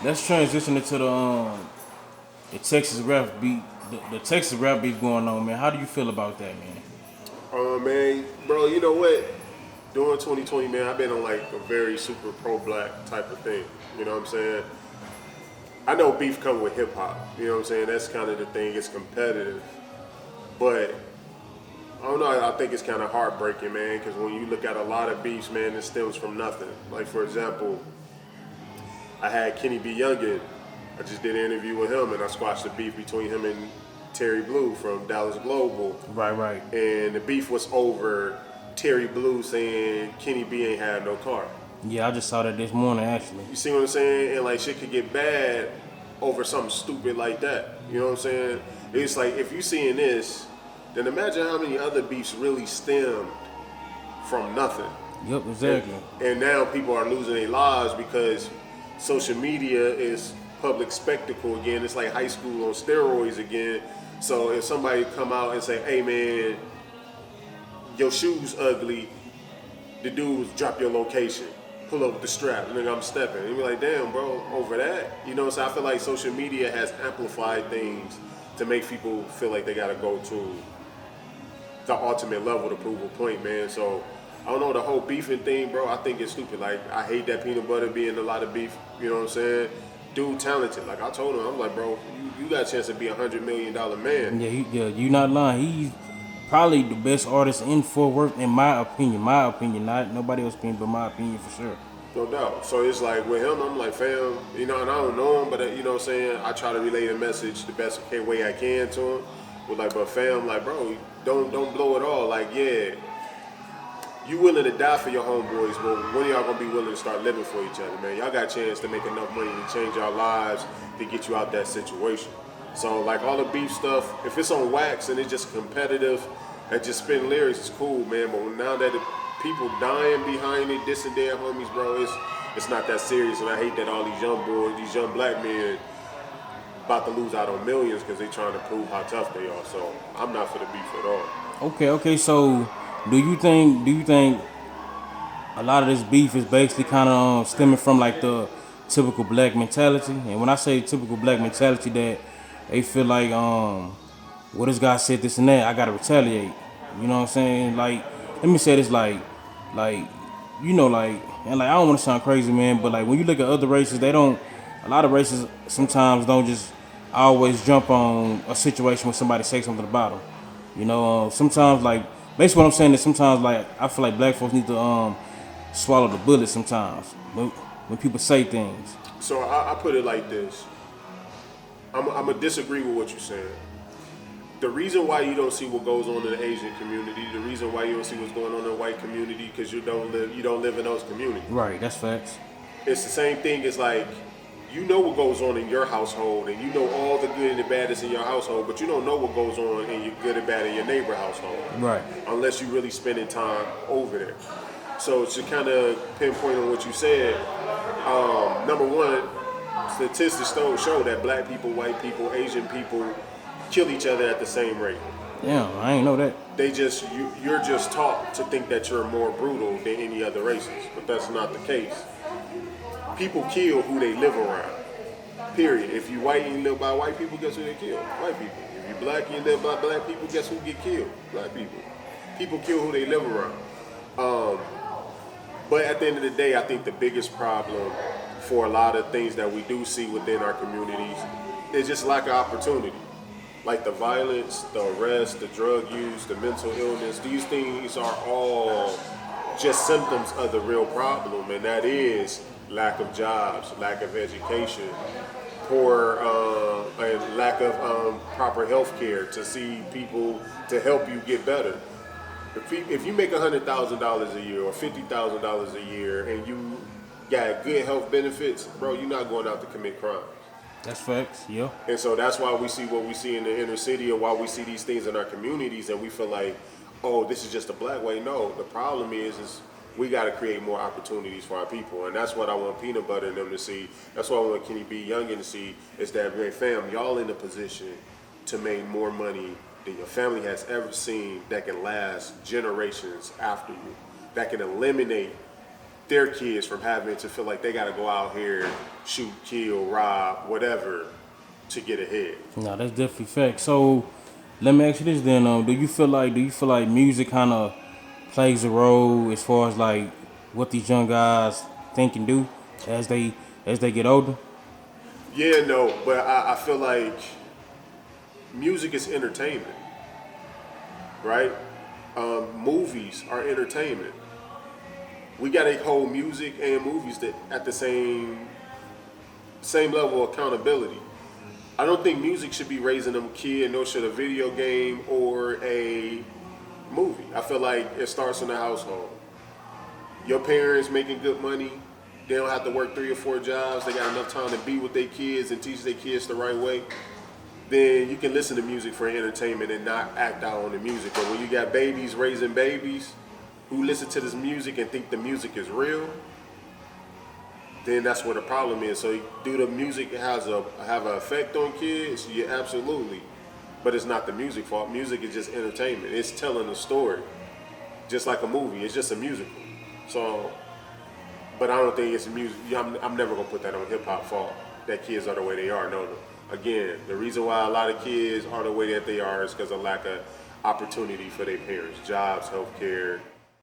let's transition into the Texas rap beat. The Texas rap beat going on, man. How do you feel about that, man? Man, bro, you know what? During 2020, man, I've been on like a very super pro-black type of thing. You know what I'm saying? I know beef come with hip hop. You know what I'm saying? That's kind of the thing. It's competitive, but I don't know. I think it's kind of heartbreaking, man, because when you look at a lot of beefs, man, it stems from nothing. Like for example, I had Kenny B. Youngin. I just did an interview with him, and I squashed the beef between him and Terry Blue from Dallas Global. Right, right. And the beef was over Terry Blue saying Kenny B ain't had no car. Yeah, I just saw that this morning, actually. You see what I'm saying? And like shit could get bad over something stupid like that. You know what I'm saying? It's like if you seeing this, then imagine how many other beefs really stemmed from nothing. Yep, exactly. And now people are losing their lives because social media is public spectacle again. It's like high school on steroids again. So if somebody come out and say, "Hey man, your shoes ugly," the dudes drop your location, pull up with the strap, nigga, I'm stepping. And you be like, damn, bro, over that. You know, so I feel like social media has amplified things to make people feel like they gotta go to the ultimate level to prove a point, man. So I don't know, the whole beefing thing, bro, I think it's stupid. Like, I hate that peanut butter being a lot of beef, you know what I'm saying? Dude talented. Like I told him, I'm like, bro, you got a chance to be $100 million man. Yeah, you not lying. He's probably the best artist in Fort Worth, in my opinion. My opinion, not nobody else's opinion, but my opinion for sure. No doubt. So it's like with him, I'm like, fam, you know, and I don't know him, but you know what I'm saying? I try to relay the message the best way I can to him. But like, but fam, like, bro, don't blow it all. Like, yeah, you willing to die for your homeboys, but when y'all gonna be willing to start living for each other, man? Y'all got a chance to make enough money to change our lives to get you out that situation. So like all the beef stuff, if it's on wax and it's just competitive and just spitting lyrics, it's cool, man. But now that the people dying behind it, dissing their homies, bro, it's not that serious. And I hate that all these young boys, these young black men, about to lose out on millions because they trying to prove how tough they are. So I'm not for the beef at all. Okay. So, do you think a lot of this beef is basically kind of stemming from like the typical black mentality? And when I say typical black mentality, that they feel like, well, this guy said this and that, I gotta retaliate. You know what I'm saying? Like, let me say this, like, and like I don't want to sound crazy, man, but like when you look at other races, they don't. A lot of races sometimes don't just always jump on a situation when somebody say something about them. You know, sometimes like basically what I'm saying is sometimes like I feel like black folks need to swallow the bullet sometimes when people say things. So I put it like this. I'm gonna disagree with what you're saying. The reason why you don't see what goes on in the Asian community, the reason why you don't see what's going on in the white community, because you don't live in those communities. Right, that's facts. It's the same thing as like, you know what goes on in your household, and you know all the good and the bad that's in your household, but you don't know what goes on in your good and bad in your neighbor household. Right. Unless you really spending time over there. So to kind of pinpoint on what you said, number one, statistics don't show that black people, white people, Asian people kill each other at the same rate. Damn, I ain't know that. You're just taught to think that you're more brutal than any other races, but that's not the case. People kill who they live around. Period. If you white and you live by white people, guess who they kill? White people. If you black and you live by black people, guess who get killed? Black people. People kill who they live around. But at the end of the day, I think the biggest problem for a lot of things that we do see within our communities is just lack of opportunity. Like the violence, the arrest, the drug use, the mental illness, these things are all just symptoms of the real problem, and that is lack of jobs, lack of education, poor and lack of proper health care to see people to help you get better. If you make $100,000 a year or $50,000 a year and you got good health benefits, bro, you're not going out to commit crimes. That's facts, yeah. And so that's why we see what we see in the inner city, or why we see these things in our communities, and we feel like, oh, this is just a black way. No, the problem is we got to create more opportunities for our people, and that's what I want Peanut Butter and them to see. That's what I want Kenny B. Youngin to see, is that, man, fam, y'all in a position to make more money than your family has ever seen, that can last generations after you, that can eliminate their kids from having to feel like they got to go out here, shoot, kill, rob, whatever, to get ahead. No, that's definitely fact. So let me ask you this then. Do you feel like music kind of plays a role as far as like what these young guys think and do as they get older? Yeah, no, but I feel like music is entertainment, right? Movies are entertainment. We got to hold music and movies that at the same level of accountability. I don't think music should be raising them kid, nor should a video game or a movie. I feel like it starts in the household. Your parents making good money, they don't have to work 3 or 4 jobs. They got enough time to be with their kids and teach their kids the right way. Then you can listen to music for entertainment and not act out on the music. But when you got babies raising babies who listen to this music and think the music is real, then that's where the problem is. So do the music have an effect on kids? Yeah, absolutely. But it's not the music fault. Music is just entertainment. It's telling a story, just like a movie. It's just a musical. So, but I don't think it's music. I'm never gonna put that on hip hop fault. That kids are the way they are. No. Again, the reason why a lot of kids are the way that they are is because of lack of opportunity for their parents, jobs, healthcare,